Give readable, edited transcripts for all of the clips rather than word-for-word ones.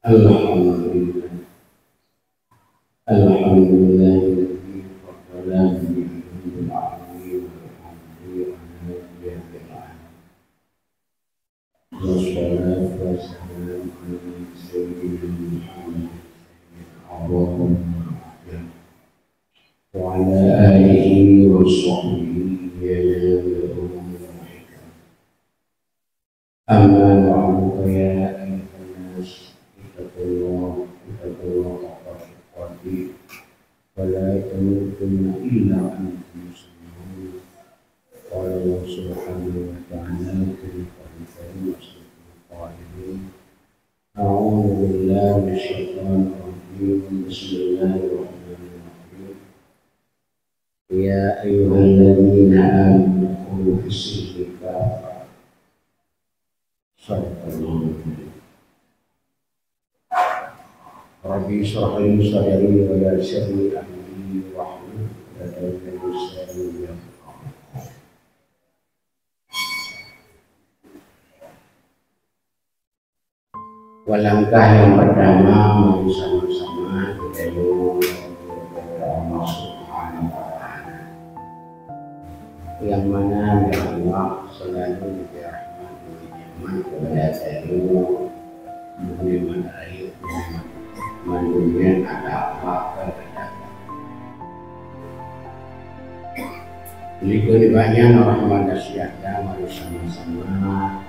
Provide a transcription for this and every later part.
Alhamdulillah, Alhamdulillah, Alhamdulillah, wassalatu wassalamu ala sayyidina Muhammad wa ala alihi wa sahbihi amma ba'du ya ayyuhan nas ittaqullah haqqa tuqatih wa la tamutunna illa wa antum muslimun. Qala Allah subhanahu wa ta'ala fil Qur'an al-Karim, a'udzu billahi minasyaitonir rajim. Bismillahirrahmanirrahim. Ya ayyuhalladzina amanu khudhu fis-silmi kaffah. Rabbi shrah li sadri wa yassir li amri wahlul 'uqdatam min lisani yafqahu qawli. Langkah yang pertama mari sama-sama kita berdoa Allah Subhanahu wa ta'ala, yang mana ya Allah selalu kepada seluruh dunia air manusia ada apa kepada ini banyak rahmat dan sejahtera. Mari sama-sama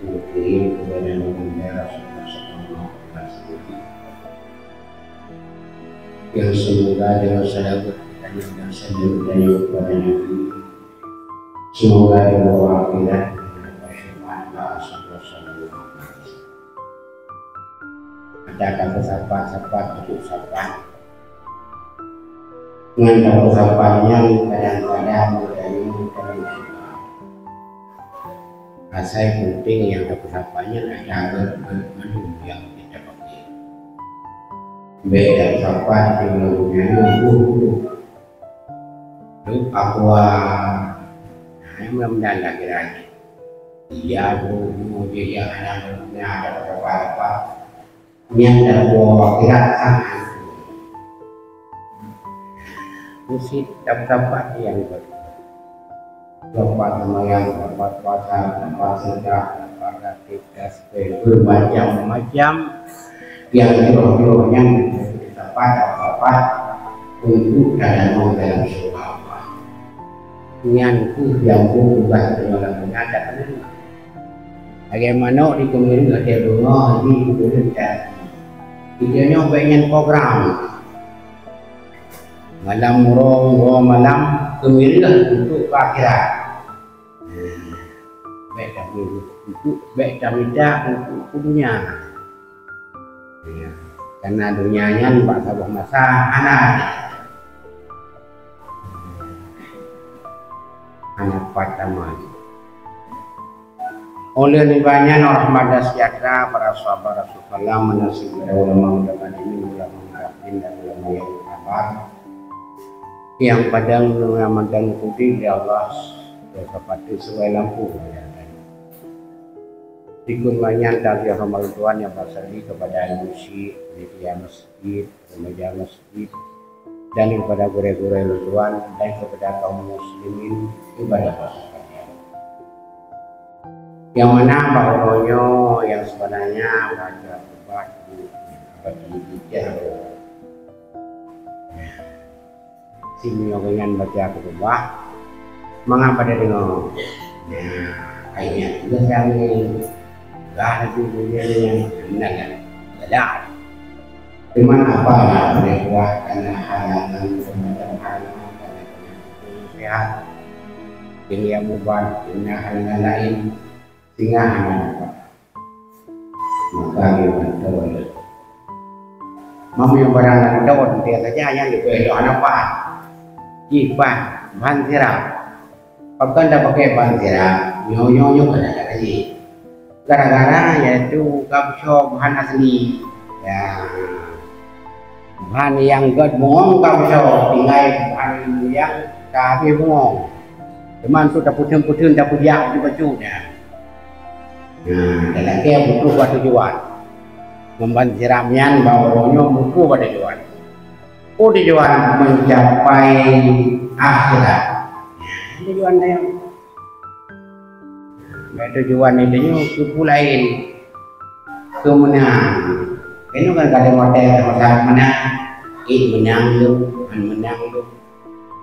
berkirim kepada Nabi Rasulullah SAW yang semoga dengan salawat dan salam kepada Nabi, semoga dibawa akhirat ada kata sahabat untuk sahabat dengan sahabatnya kadang-kadang dari saya penting yang dapat sahabatnya ada menu yang kita pakai beda sahabat yang nunggu aqua mudah-mudahan lagi-lagi iya bu dia anak-anaknya ada apa-apa yang terbawa gerakan musik dapat yang dapat sama yang dapat puasa, dapat sedekah, dapat aktivitas bermacam-macam yang jodoh-jodohnya dapat untuk dalam surga. Nianku yang bukan dalam menyatakan bagaimana dikemiri ada bunga di berita. Videonya pengen program malam malam kemirilah untuk akhirat. Baik untuk dunia. Karena dunianya Pak Sabah masa anak pertama. Oleh banyak rahmat dan sejahtera para sahabat Rasulullah, menasib ulama mutaqaddimin, ulama mutaakhirin dan ulama yang kabar yang pada Ramadan putih ya Allah seperti sesuai lampu dikun banyak dari rahmat Tuhan yang berseri kepada musik, panitia masjid, pemeja masjid, dan kepada guru-guru Tuhan dan kepada kaum muslimin ibadah puasa. Yang mana bahwanya yang sebenarnya baca dengan baca berubah mengapa dia dengar ayat juga kami dah dunia yang benar di mana apa mereka karena halangan semacam halangan karena sehat ini yang mubah ini hal lain sehingga maka betul mami barang daun dia saja yang lebih anak apa jika bahan sirap apakah anda pakai bahan sirap nyonya ada lagi gara-gara yaitu kapso bahan asli ya bahan yang gak bohong kapso tinggal bahan yang tapi bohong teman tu tak putih-putih tak pujian di bajunya. Nah, dalam dia butuh buat tujuan. membantu ramian bahwa buku pada tujuan. Tujuan mencapai akhirat. Tujuan yang tujuan itu lain kemenang. Ini kan kada model masalah menang. Menang lu, menang lu.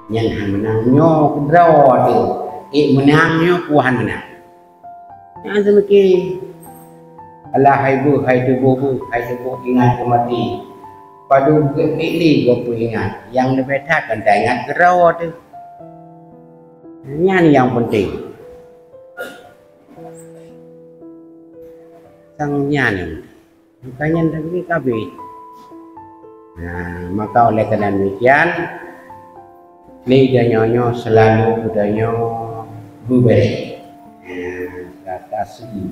Yang menang nyo draw tu. Menang nyo puhan menang. Yang semakin Allah hai tubuh ingat mati. Padu pilih gua pun ingat. Yang lebih tak kan tak ingat draw tu. Ini yang penting. Sangnya ni. Makanya lagi kabeh. Nah, maka oleh kerana demikian, lidah nyonya selalu budaya bubere. Kata segi.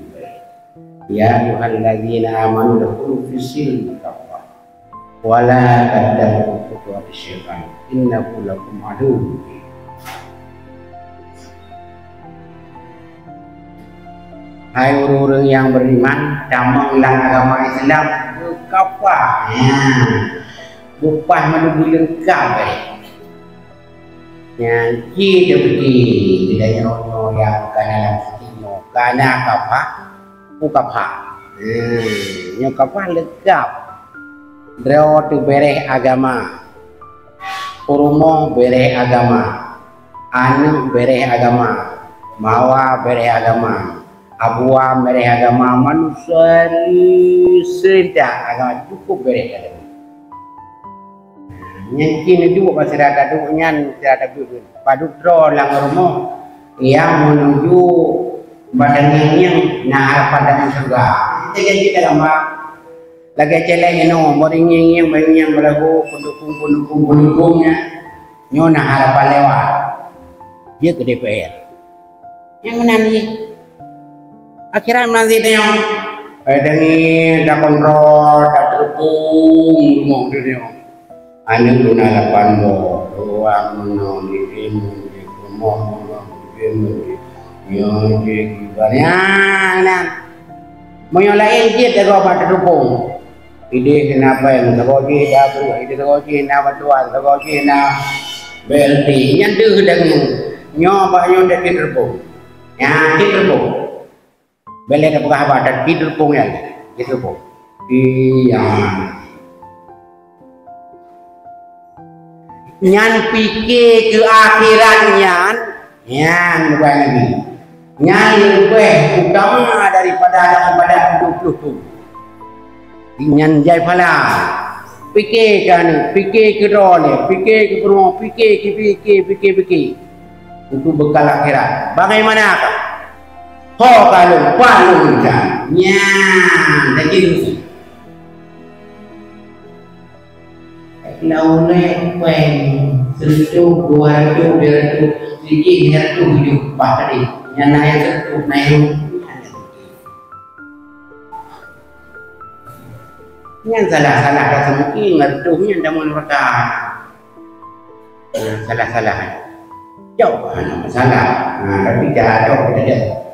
Ya ayyuhalladzina amanu dukhulu fis-silmi kafah. Wala tadabbu khutuwati syaitan. Innahu lakum aduwwun. Hai orang-orang yang beriman, damanglah agama Islam kafah. Bupah menuju lengkap. Yang kita pergi tidak nyonya yang karena setinya karena kafah, kafah. Yang kafah lengkap. Draw tu bereh agama, urumo bereh agama, anu bereh agama, mawa bereh agama. Abuah bereh agama manusia serentak agama cukup bereh agama. Yang kini juga masyarakat dukungan masyarakat dukungan padu draw lang rumah yang menuju badan yang nah pada surga. Jadi dalam lagi celeng no moring yang berlaku pendukungnya nyona harapan lewat dia ke DPR. Yang mana ni? Akhirnya nanti dia ni dah kontrol, dah terpung, rumah dia. Anu guna lapan bo, ruang menong di rumah di banyak. Mau lain je terus pada terpung. Ide kenapa yang tergoji dah tu, ide tergoji nak batuan, tergoji nak belti. Yang tu dengan nyoba dah terpung, yang terpung. Beli ada bukan apa dan tidur pun ya, gitu pun. Iya. Nyan fikir ke akhiratnya, nyan bukan lagi. Nyan lebih utama daripada hidup tu. Nyan jai pala. Fikir kan, fikir ke role, fikir ke rumah, fikir. Untuk bekal akhirat. Bagaimana? Kalau palu kan, nyan, dah gitu. Lau lepeng, 100, 200, 300, sedikit 100 hidup pak tadi. Yang naik 100 naik. Yang salah dah semungkin ngertuhnya dah menerka. Salah. Jauh masalah. Tapi jauh tidak.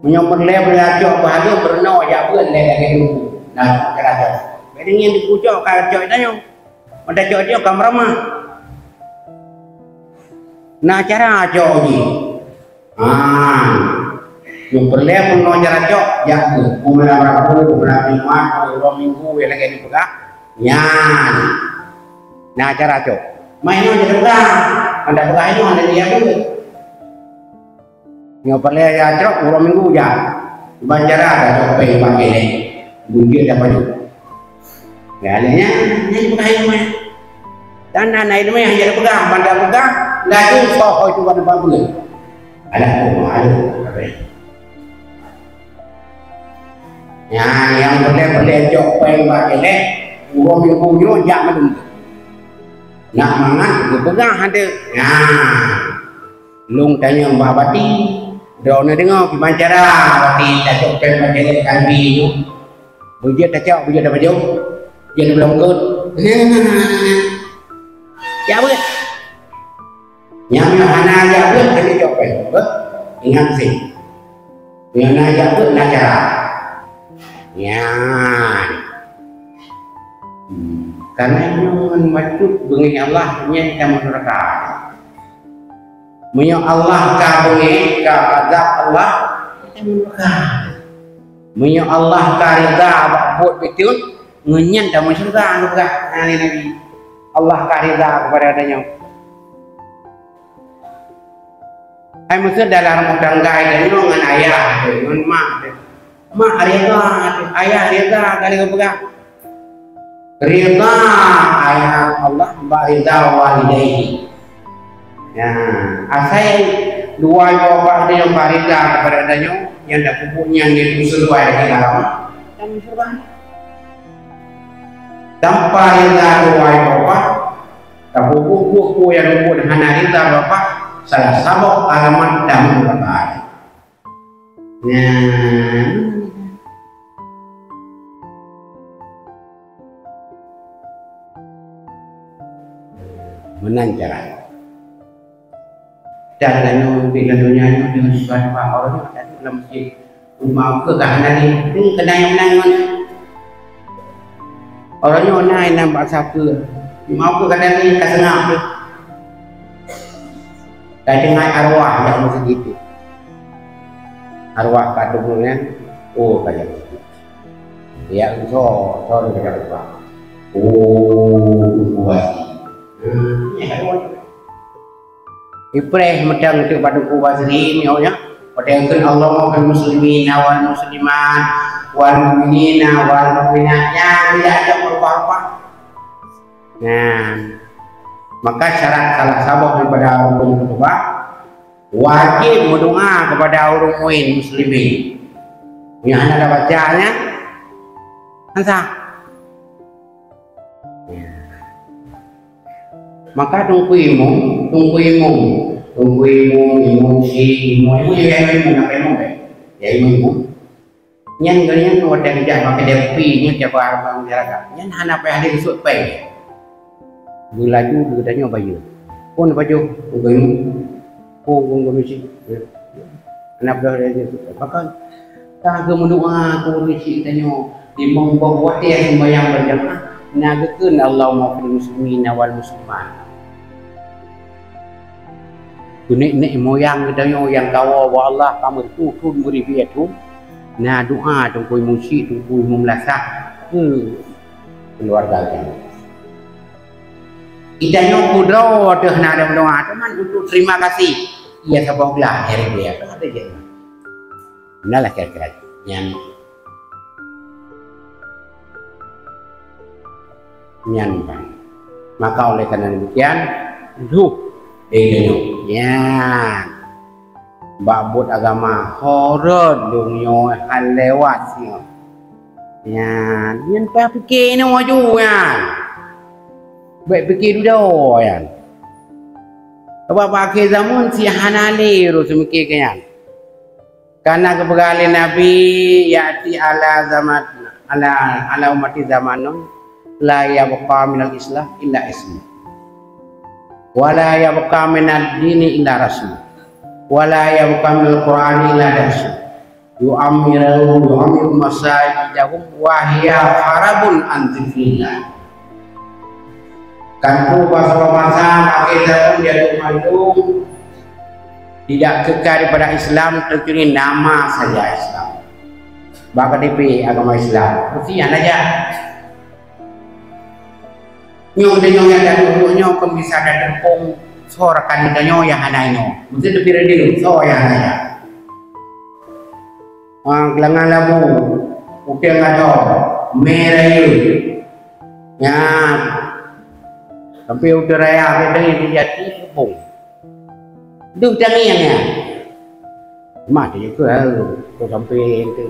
Menyambut level ajak bahagia berenang aja pun lagi dulu. Nah, kerajaan. Jadi yang dikucuk kacau itu yang, ada cok dia kamera mah. Nah cara ajak ni, yang berlevel no cara ajak, yang kumpulan berapa, kumpulan 5, 2 minggu yang lagi dipegang, nyan. Nah cara ajak, main no jadi pegang, anda pegang itu anda dia tu. Yang perlu ya cerok urang minggu ya. Banjara ada cope pakai ni. Bunyi dapat tu. Galanya ni pakai mana? Tanah naik ni hanya pegang, bandar pegang, lagi soh itu pada bambu. Ada tu, ada. Yang perlu cope pakai ni, urang minggu ni jak macam tu. Nak mangan pegang ada. Lung tanya Mbak Bati. Drone dengar pergi bancara, waktu tak cok bancara kami tu. Bujur tak cok, bujur dah baju. Dia belum kot. Ya apa? Yang mana aja pun kami cok bet. Ingat sih. Yang mana aja pun nak cara. Ya. Karena yang maksud bengi Allah nya kita neraka. Menyo Allah ka bengi ka azab Allah kita neraka. Menyo Allah ka rida buat betul ngenyan dah surga neraka. Ani Nabi Allah ka rida kepada adanya. Ai maksud dalam tanggai dan dengan ayah dengan mak. Mak rida, ayah rida kali kepegang. Rida ayah Allah ba'ida walidayhi. Ya, asal dua bapak dia yang barida kepada adanya yang dah pupunya yang diusul baik di dalam dan surga. Tanpa rida dua bapak, tak pupu yang luput hana rida bapak salah sabuk alamat dan neraka. Nah, menang cara dan lalu bila dunia itu dengan suatu orang itu dalam masjid mau ke kahanan ini kena yang menang orangnya naik nampak siapa mau ke kahanan ini kasengap tu dan dengan arwah yang masih gitu arwah kat dulunya oh kayak gitu ya so kayak apa oh wasi Ibrah medang untuk pada kubasri ni ya. Pada kan Allah wal muslimin wal muslimat wal mu'minina wal mu'minat yang tidak ada apa-apa. Nah, maka syarat salah sabuk daripada orang kedua wajib berdoa kepada orang muslimin. Yang anda bacanya, ansah. Maka tungguimu si imu ya imu nyan galian wadah kerja pakai depi nya coba abang masyarakat nyan hana pe hari besok pe bulaju bedanya bayu pun baju tungguimu pun misi anak dah dia maka tak mendoa ku misi tanyo di membuat dia sembahyang berjamaah nagakeun Allahumma fil muslimina wal muslimat nek moyang gedanyo yang kawa wa Allah kamu tutun beri biatu na doa tungkui musik tungkui mumlasak ke keluarga kita idanyo kudro dah nak ada doa teman untuk terima kasih ia saboglah hari dia ada je nalah kira-kira yang nyanban maka oleh karena demikian ya babut agama horor dunia hal lewat sih ya yang fikir ni waju ya baik fikir dulu ya apa akhir zaman si hanali harus mikir kan karena kebegalan Nabi yati ala zaman ala umati zamanun la yabqa minal islam illa ismu wala yabqa minad dini illa rasul wala yabqa minal qur'ani illa darsu yu'amiru masajidahum wa hiya harabun an dzikrillah kan bahasa masa akhir dia mengandung tidak kekal daripada Islam terkecuali nama saja Islam bakal DP agama Islam mestinya aja nyong yang ada dulunya kan bisa ada terpong sorakan danyo yang hanaino mesti lebih redil so yang hanaya gelangan labu ukir ngado merayu ya sampai udah raya beda yang dijati terpong itu jangan ya mati itu sampai itu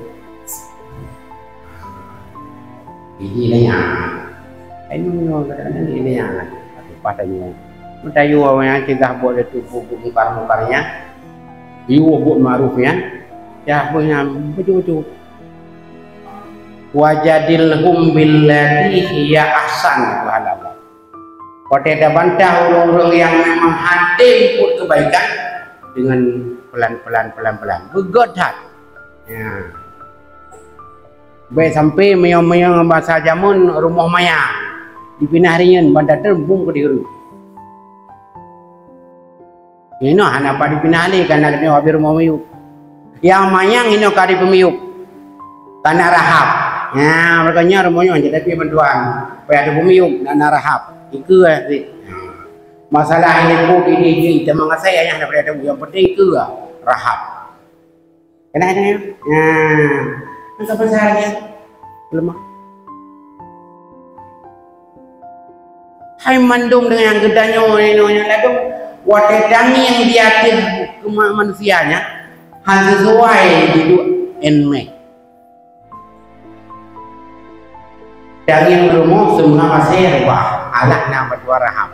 ini nanya ini yang padanya mentayu yang kita buat itu buku mukar-mukarnya iu buat ma'rufnya ya punya betul-betul wajadilhum billati hiya ahsan Allah pada ada bantah orang-orang yang memang hati ikut kebaikan dengan pelan-pelan begodat ya baik sampai meyong-meyong bahasa jamun rumah mayang dipinah ringan bandar terbung ke diru. Ini hana pada dipinah li karena lebih wabir mau miyuk. Yang mayang ini kari pemiyuk karena rahap. Ya makanya rumahnya jadi tapi bantuan. Supaya ada pemiyuk dan rahap. Itu sih. Masalah ini pun ini teman saya yang ada yang penting itu rahap. Kenapa ya? Nah, apa salahnya? Lemah. Hai mandung dengan gedanya ini lalu watedangi yang diatir ke manusianya hal sesuai hidup enme. Daging berumur semua masih wah alat nama dua raham.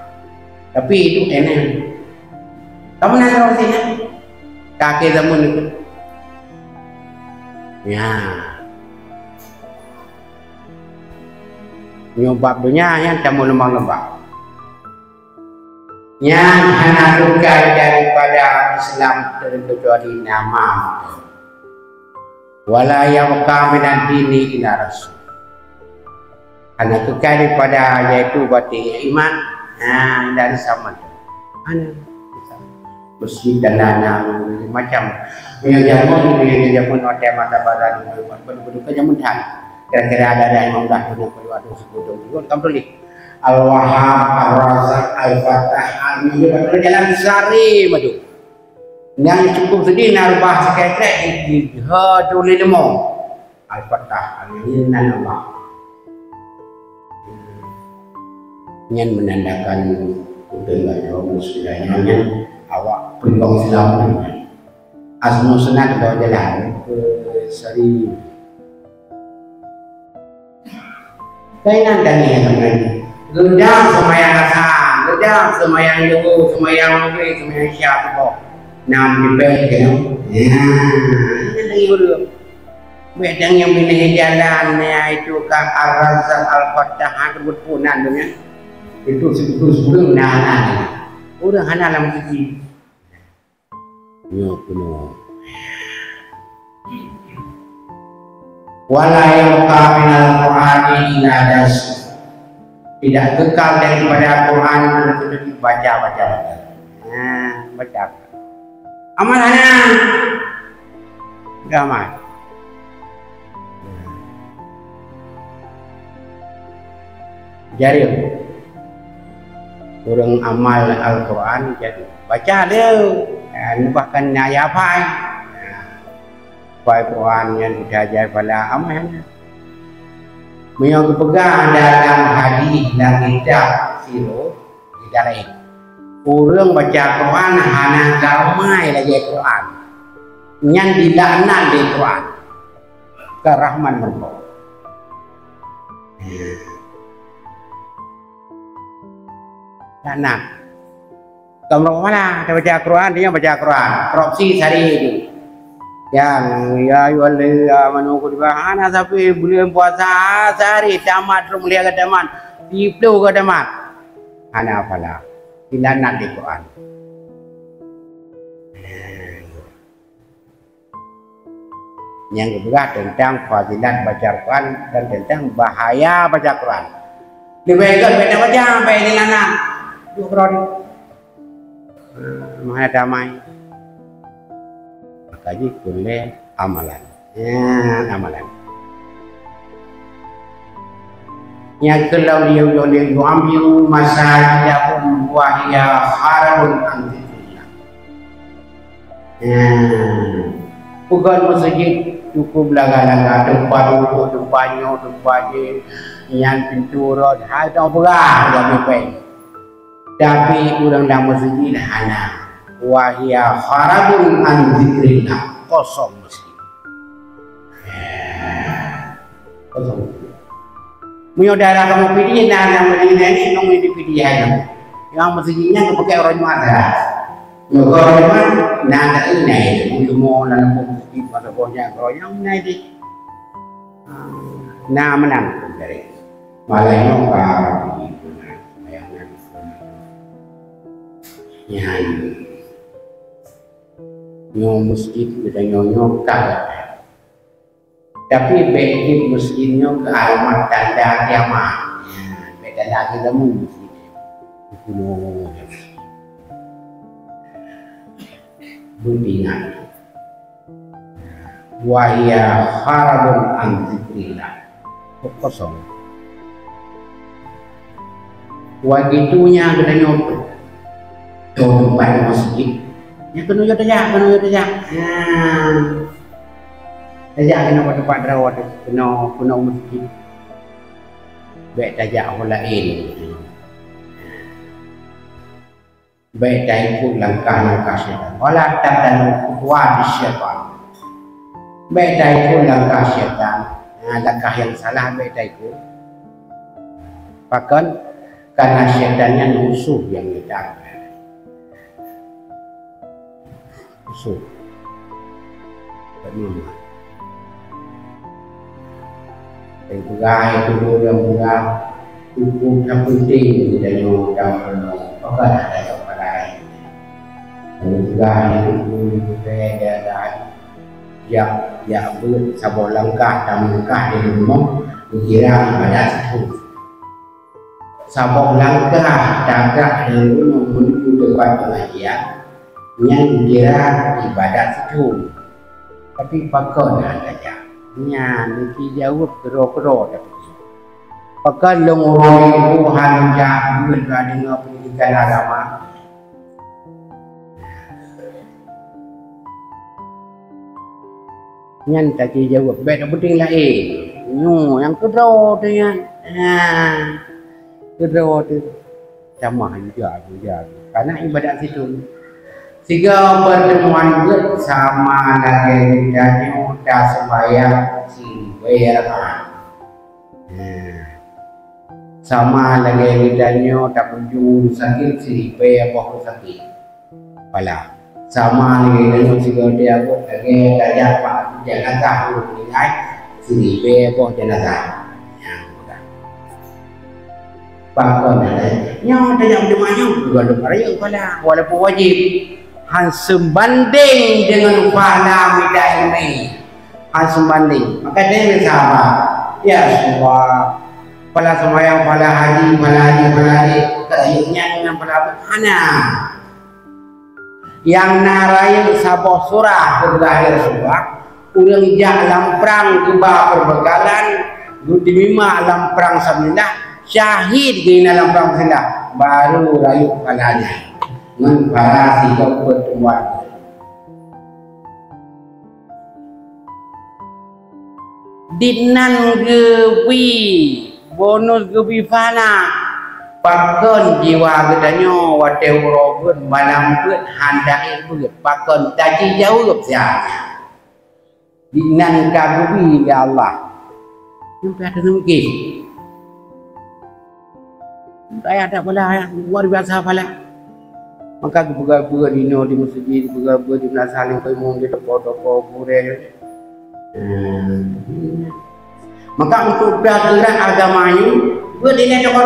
Tapi itu enak. Kamu nak tahu sini? Kakek zaman itu. Ya. Nyobab dunia yang tamu lembang-lembang. Yang anak tukar daripada Islam terkecuali nama. Wala yabqa min ad-dini illa rasul. Anak tukar daripada yaitu bati iman. Nah, dari sama. Anak masjid dan anak macam yang jamun hotel mata badan betul-betul jamun dah. Kira-kira ada yang dah dulu waduh sebelum itu kamu beli Al-Wahhab, Ar-Razzaq, Al-Fattah, Al-Mu'min jalan sari maju. Yang cukup sedih nak rubah sekali di hadul ilmu Al-Fattah, Al-Mu'min Allah. Yang menandakan dengan muslimnya awak peringkong Islam asmu senang bawa jalan ke sari. Kainan tani yang teman. Gedang semayang asam, gedang semayang jauh, semayang maghrib, semayang isyak tu. Nam dipek kan. Ya, ini lagi urut. Bedang yang pilih jalan itu kan Ar-Razzaq Al-Fattah berpunan dengan itu sebelum nah. Udah hana lam suci. Yo kuno. Wala yabqa minal Qur'ani illa das. Tidak kekal daripada Quran betul baca. Nah, baca. Amalannya amal. Jadi orang amal Al-Quran jadi baca dia bahkan ayat apa Al-Quran yang diajar pada amalnya yang dipegang dalam hadis dan kitab siro tidak lain orang baca Quran hanya ramai lagi Quran yang dilaknat di Quran ke Rahman Merba laknat kamu mana dia baca Quran dia baca Quran propsi sehari itu yang ya ayyuhallazina amanu kutiba ana sampai bulan puasa sehari tamat rum lihat tamat diplu ke tamat ana apalah dilaknat di Quran yang kedua tentang fadilat baca Quran dan tentang bahaya baca Quran lebih baik baca sampai dilaknat dua Quran mana damai kaji kulle amalan amalan yang kalau dia ambil masalah wahya harun antinya bukan masjid cukup laga-laga tempat tempatnya yang pintu road ada berah lebih baik tapi orang dalam masjid hanya wahya kharabun an zikrillah kosong mesti kosong punya daerah kamu pilih daerah Madinah ini kamu pilih aja yang masjidnya pakai orang Jumat orang Jumat nada ini ilmu dan bukti pada pokoknya kalau yang ini nah menang dari malainya ya nyong masjid dan nyong tak tapi baik masjidnya ke alamat tanda kiamat beda lagi kamu mesti berbinat wahya harabun anzikrillah kosong wagitunya kita nyoto tempat masjid yang kena tajak tajak kena pada tempat rawat kena masjid baik tajak orang lain baik ikut langkah-langkah syaitan wala tabdanu khutuwati syaitan baik ikut langkah syaitan langkah yang salah baik ikut bahkan karena syaitannya musuh yang kita musuh bagaimana yang pegang itu dulu yang pegang hukum yang penting dan yang bukan ada yang lain yang pegang itu berbeda dan yang bersabot langkah dan langkah di rumah dikira ibadat itu sabot langkah tagak di rumah menuju tempat pengajian yang dikira ibadat itu tapi pakon saja niki jauh kero-kero tapi pakai lenguroi Tuhan jauh dengan pendidikan agama nyan tadi jawab beda penting lain yang kero tu yang kero tu sama juga karena ibadat situ sehingga pertemuan bersama lagi dan udah sembahyang si bayar sama lagi danyo tak kunjung sakit si bayar boh sakit pala sama lagi danyo si dia aku lagi tajak pak jenazah dulu ingat si bayar boh jenazah pakon ada nyo tajak demanya juga lupa raya pala walaupun wajib sembanding dengan pahala midai ini sembanding maka dia bersama ya semua pala semayang pala haji kayaknya dengan pala hana yang narayang sabah surah berlahir surah ulang jak lamprang keba perbekalan dimima lamprang sabilillah syahid di lamprang sabilillah baru rayu palanya dengan para sikap pertemuan dinan gebi bonus gebi fana pakon jiwa gedanyo wate urobun malam put handai put pakon taji jauh gepsia dinan kagubi ya Allah sampai ada mungkin saya ada pula luar biasa pala maka buka dino di masjid buka di saling kaimun di toko pure maka untuk bergerak agamanya buat ini toko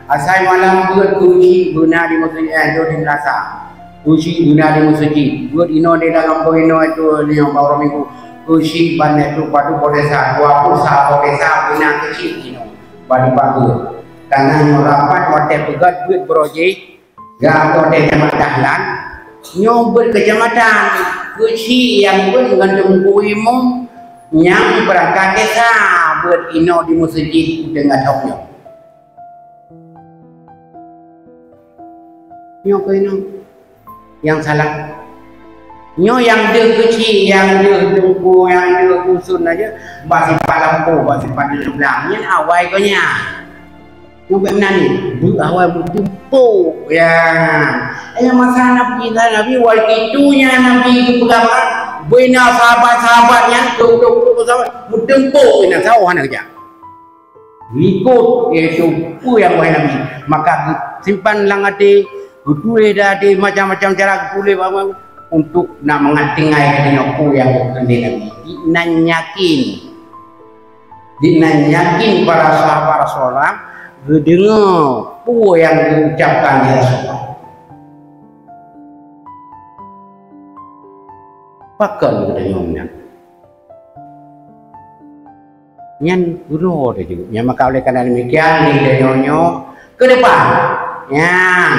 asal malam buat kunci guna di masjid di Melasa kunci guna di masjid buat ino di dalam ino itu yang baru minggu kunci banyak itu padu desa 21 desa guna kecil ino padu karena rapat hotel pegat buat projek gak ada kecamatan nyobot kecamatan kuci yang pun mengandung kuimu yang berangkat desa buat ino di masjid dengan hoknya nyo ke ino yang salah nyo yang dia kuci yang dia tunggu yang dia usun aja basi palampu basi pada belakangnya awal konya Nampak mana ni? Awal bertumpuk ya. Masa Nabi wal itunya Nabi pegangan bina sahabat-sahabatnya duduk sahabat bertumpuk bina sawah nak kerja. Ikut itu yang wahai Nabi. Maka simpan lang hati, tulis dah hati macam-macam cara tulis untuk nak mengatingai dinoku yang berkendi Nabi. Dinanyakin para sahabat Rasulullah dengar apa yang diucapkan di Rasulullah. Pakal kita nyomnya. Nyan guru tu juga. Yang maka oleh karena demikian ni dia nyonyo ke depan. Yang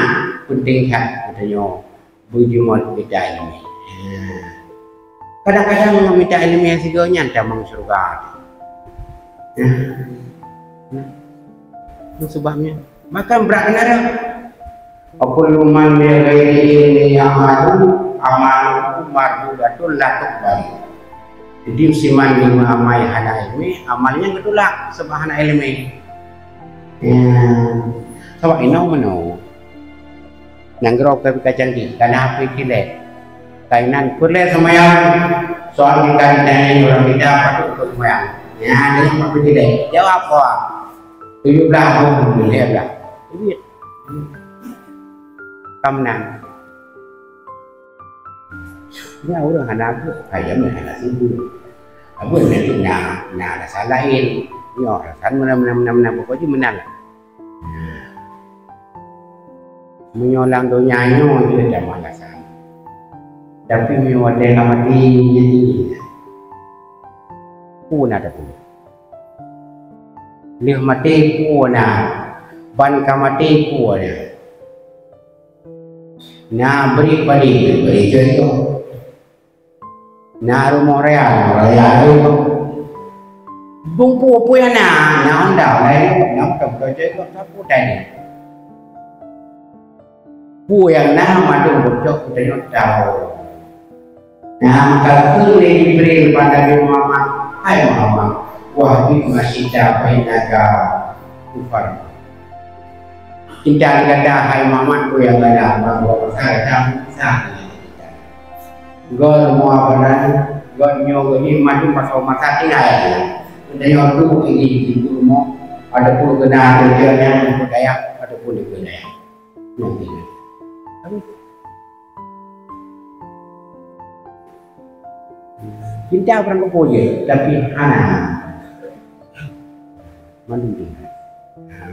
penting kan katanya berjumpa kita ini. Kadang-kadang minta ilmu yang siganya anda mau surga. Itu sebabnya. Maka berat benar. Aku luman dia gaya ini yang malu amal mardudatul latuk balik. Jadi usiman lima amai hana ilmi amalnya gedulak sebab hana ilmi. Sebab inau meno. Nanggro ke kacang di karena apa kile. Kainan kurle semayang soal kita ditanya orang kita patut untuk semayang. Ya, jadi apa kile? Jawab apa? 17 tahun lihat lah. Duit. Kamnan. Ya orang anak tu ayam anak sibuk. Abang nanti nak ada salahin. Ya, kan mana pokoknya menang. Menyolang donyanya itu dah malasan. Tapi mewadai kamati jadi pun ada pun. Lih mati pun ban kamati pun. Nah beri contoh. Na rumah raya itu bungpu apa yang na anda lain nak kerja itu apa tadi pu yang na madu bocok kita tahu nah maka tu diberi pada Muhammad hai Muhammad wahbi masih capai naga kufar kita kata hai Muhammad pu yang ada bahwa saya tak gol mua benar gol nyogo ini maju pasal masa tinggal mendengar dulu ini itu mau ada pun kena kerjanya budaya ada pun budaya nanti cinta orang kepoje tapi anak mandu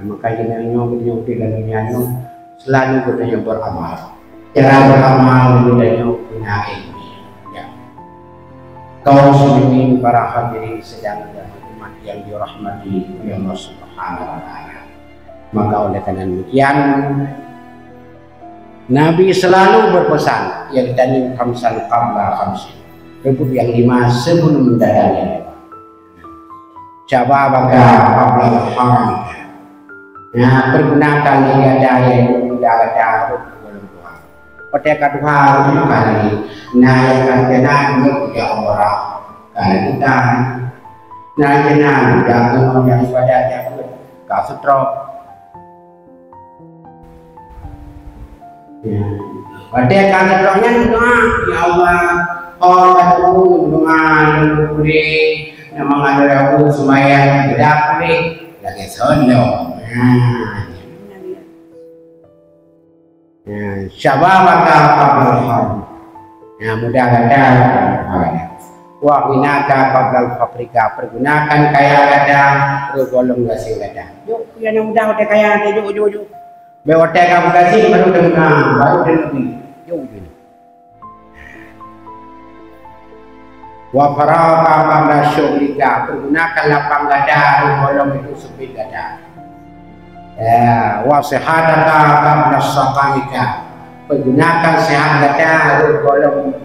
maka kita nyogo dengan nyanyo selalu kita beramal cara beramal budaya punya kaum muslimin para hadirin sedang dan umat yang dirahmati oleh Allah Subhanahu wa taala. Maka oleh karena demikian Nabi selalu berpesan yang tanim khamsan qabla khamsin. Rebut yang 5 sebelum mendadangi. Syababaka qabla haram. Nah, pergunakan ibadah yang mudah ada Ketika Tuhan kali naik kenal ya orang karena kita naik kenal jangan yang ibadah jangan kau stroke. Ketika stroke-nya doa ya Allah aku doa beri nama ada aku sembahyang tidak boleh lagi sono. Syababaka qabla al-haram. Mudah ada wa winaka qabla al-fabrika. Pergunakan kaya ada golong gasing ada. Yuk yang mudah udah kaya ada yuk. Bawa kamu gasing baru dengar baru dengar. Yuk. Wa faraka qabla syughlika. Pergunakan lapang gada golong itu sempit gada. Wa sihataka qabla saqamika. Pergunakan sehat gada golong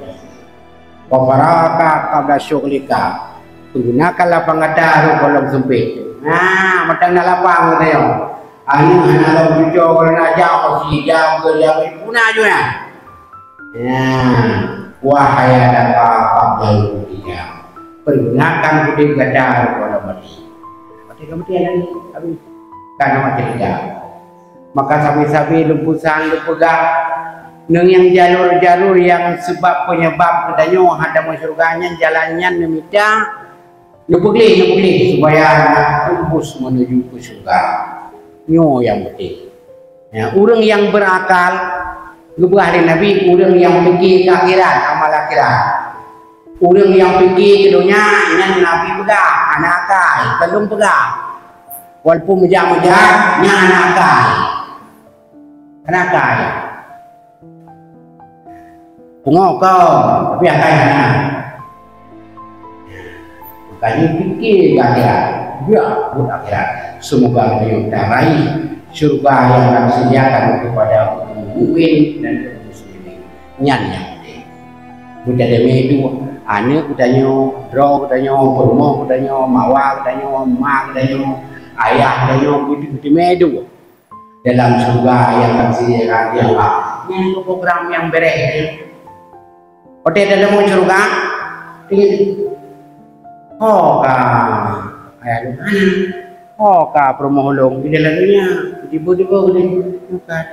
wa faraka qabla syughlika. Pergunakan lapang gada golong sempit. Nah, matang na lapang tayo. Ano hanalau video kalau nak jauh si jauh ke yang guna juga. Wahai ada qabla dia. Pergunakan budi gada golong mati. Mati kemudian habis karena mati tidak. Maka sabi-sabi lumpusan lumpegak neng yang jalur-jalur yang sebab penyebab kedanyo ada surganya jalannya nemida nupugli supaya tembus menuju ke surga. Nyo yang penting. Ya, orang yang berakal lebih dari Nabi, orang yang fikir ke akhirat, amal akhirat. Orang yang fikir ke dunia, ini Nabi pegang, anak akal, belum pegang. Walaupun mejak-mejak, nya anak akal. Anak akal. Pungok kau, tapi akal anak. Makanya fikir ke akhirat. juga buat akhirat. Semoga beliau darai surga yang akan disediakan kepada mukmin dan muslimin. Nyan yang budak demi itu ane kutanya bro kutanya bermo kutanya mawa kutanya mak kutanya ayah kutanya budak medu dalam surga yang akan disediakan yang yang program yang beres. Oke dalam surga ingin ayah lupa promo holong di dalamnya tiba-tiba udah bukan.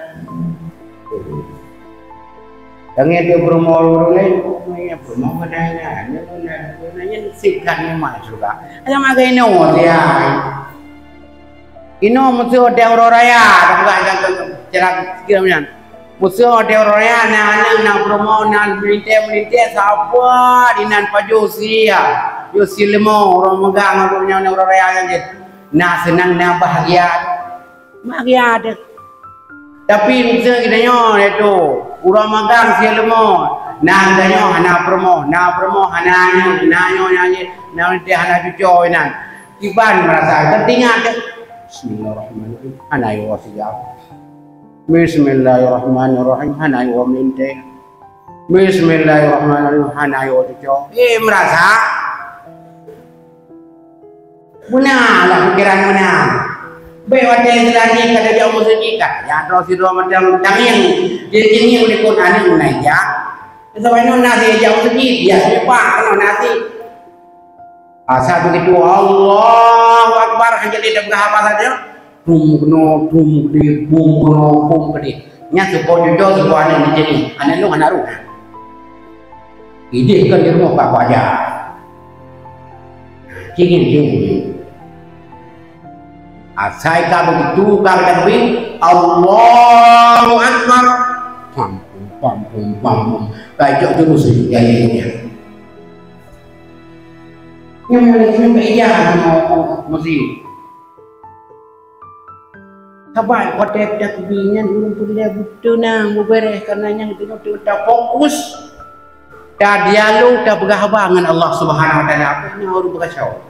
Yang dia promo lain, ya promo kadangnya, nanya sikan yang mana juga. Ada maga ino dia, ino mesti ada orang raya, tapi kan cerah sekiranya. Mesti ada orang raya, na promo, na berita siapa di nan pajosi ya, josi lemo orang megang orang raya yang dia, na senang na bahagia ada. Tapi mesti kita itu. Urang magang sia lemon, na ganyo hana promo hana nyanyi hana cucoy nan. Iban merasa ketinggal ke. Bismillahirrahmanirrahim. Hana yo siap. Bismillahirrahmanirrahim. Hana yo minte. Bismillahirrahmanirrahim. Hana yo cucoy. Merasa. Benar pikiran benar. Bewat yang selagi kada jauh musika ya terus itu macam tangin jadi boleh pun ane naik ya sebenarnya nasi jauh sedikit ya lupa kalau nasi asal begitu Allahu Akbar jadi dah apa saja bum gede nya suko jojo suko ane jadi ane lu anaru ide kan di rumah pak aja cingin asai ka begitu ka kadang Allahu Akbar pam kayak terus gayanya yang mana iya mesti sabar kotek dak bingan ulun punya butuh nang beres karena yang itu tak fokus tak dialog tak bergahabangan Allah Subhanahu wa taala apa yang harus berkacau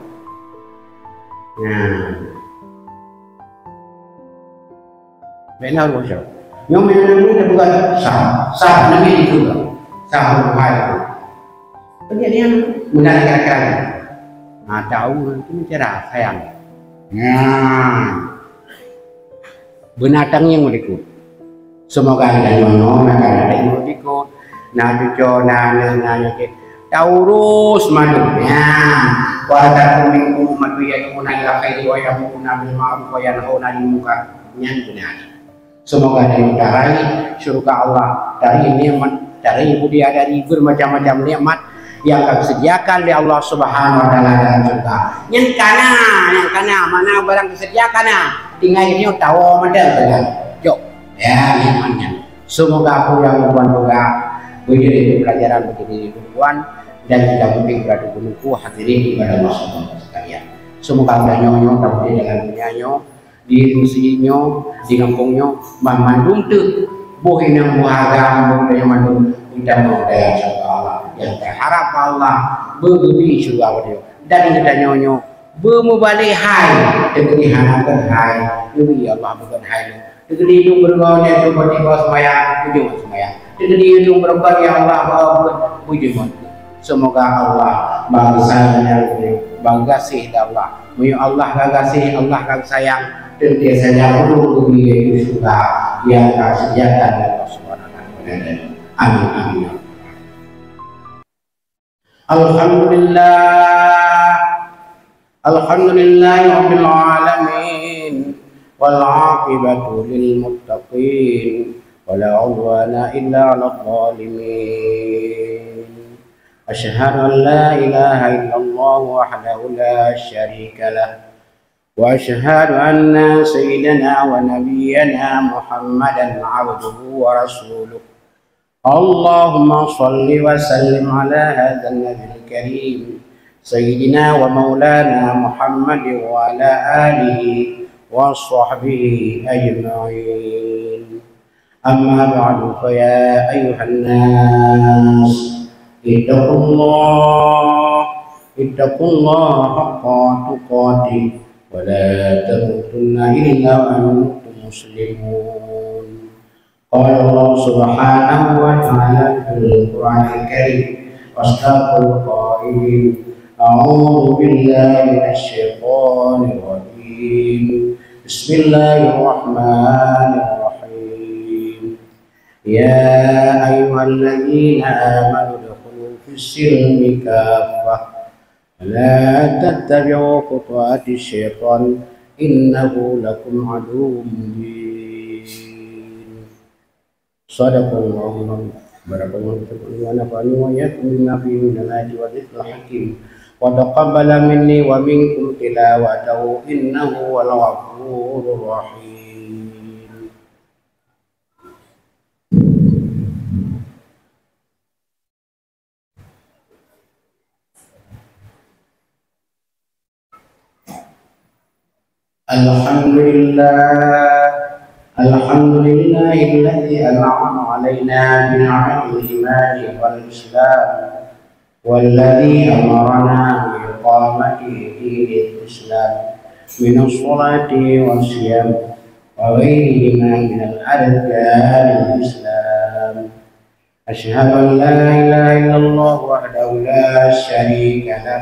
benar bosyo. Yang menang itu bukan sah nabi itu sah bukan. Penjadian mudah kira-kira. Nah tahu itu cara sayang. Binatang yang berikut. Semoga ada nyono, maka ada yang berikut. Nah cucu, nah taurus madunya. Wala minggu madu ya tumunai lakai wa ya mukuna bil ma'ruf wa yanhauna 'anil munkar. Benar. Semoga didarai surga Allah dari nikmat, dari budaya, dari bermacam-macam nikmat yang akan disediakan oleh Allah Subhanahu wa taala dalam surga. Yang kana mana barang disediakan tinggal ini tahu model jok ya nikmatnya. Semoga aku yang membuat juga menjadi pelajaran bagi tuan dan tidak mungkin berada gunungku hadirin kepada Allah Subhanahu wa taala sekalian. Semoga anda nyonya tahu dengan dunianya di rusinya, di kampungnya, mandung tu, bohin yang muagam, bohin yang mandung, kita mau daya surga Allah, yang terharap Allah, bergebi surga dia, dan kita nyonya, bermubalik hai, dengan dihanapkan hai, lebih Allah bukan hai, dengan hidung bergaunya, tiba-tiba semayang, ujung semayang, dengan hidung bergaunya ya Allah, ujung semoga Allah bangsa yang bangga sih Allah, mau Allah kasih, Allah sayang. Dan biasanya perlu bagi surga yang tersediakan oleh Allah Subhanahu wa taala. Amin amin. Alhamdulillahirabbil alamin wal 'aqibatu lil muttaqin wala 'udwana illa 'alal zalimin. Asyhadu an la ilaha illallah wahdahu la syarika lah. وأشهد أن سيدنا ونبينا محمدا عبده ورسوله اللهم صل وسلم على هذا النبي الكريم سيدنا ومولانا محمد وعلى آله وصحبه أجمعين أما بعد فيا أيها الناس اتقوا الله حق تقاته ولا تموتن إلا وأنتم مسلمون. قال الله سبحانه وتعالى في القرآن الكريم واصدق القائلين أعوذ بالله من الشيطان الرجيم بسم الله الرحمن الرحيم يا أيها الذين آمنوا ادخلوا في السلم كافة ولا تتبعوا خطوات الشيطان إنه لكم عدو مبين. صدق الله العظيم. بارك الله فيكم ونفعني وإياكم بما فيه من الآيات والذكر الحكيم وتقبل مني ومنكم تلاوته إنه هو الغفور الرحيم. الحمد لله الذي أنعم علينا بنعمة الإيمان والإسلام والذي أمرنا بإقامة دين الإسلام من الصلاة والصيام وغيرهما من الأركان الإسلام. أشهد أن لا إله إلا الله وحده لا شريك له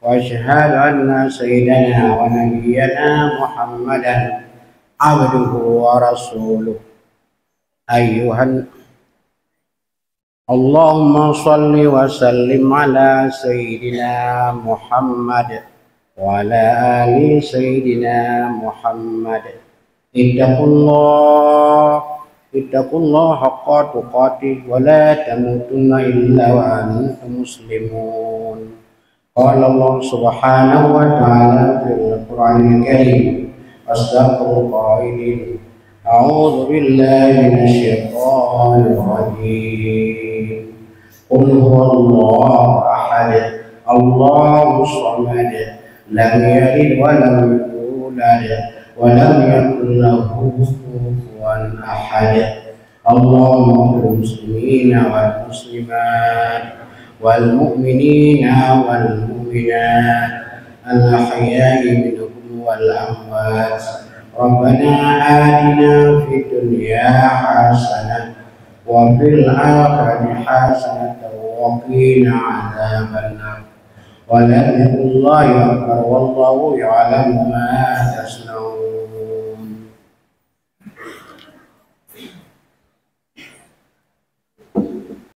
وأشهد أن سيدنا ونبينا محمدا عبده ورسوله. اللهم صل وسلم على سيدنا محمد وعلى آل سيدنا محمد. اتقوا الله حق تقاته ولا تموتن إلا وأنتم مسلمون. قال الله سبحانه وتعالى في القرآن الكريم أصدق القائلين أعوذ بالله من الشيطان الرجيم قل هو الله أحد الله الصمد لم يلد ولم يولد ولم يكن له كفوا أحد. اللهم اغفر المسلمين والمسلمات والمؤمنين والمؤمنات الأحياء منهم والأموات. ربنا آتنا في الدنيا حسنة وفي الآخرة حسنة وقنا عذاب النار. ولذكر الله أكبر والله يعلم ما تصنعون.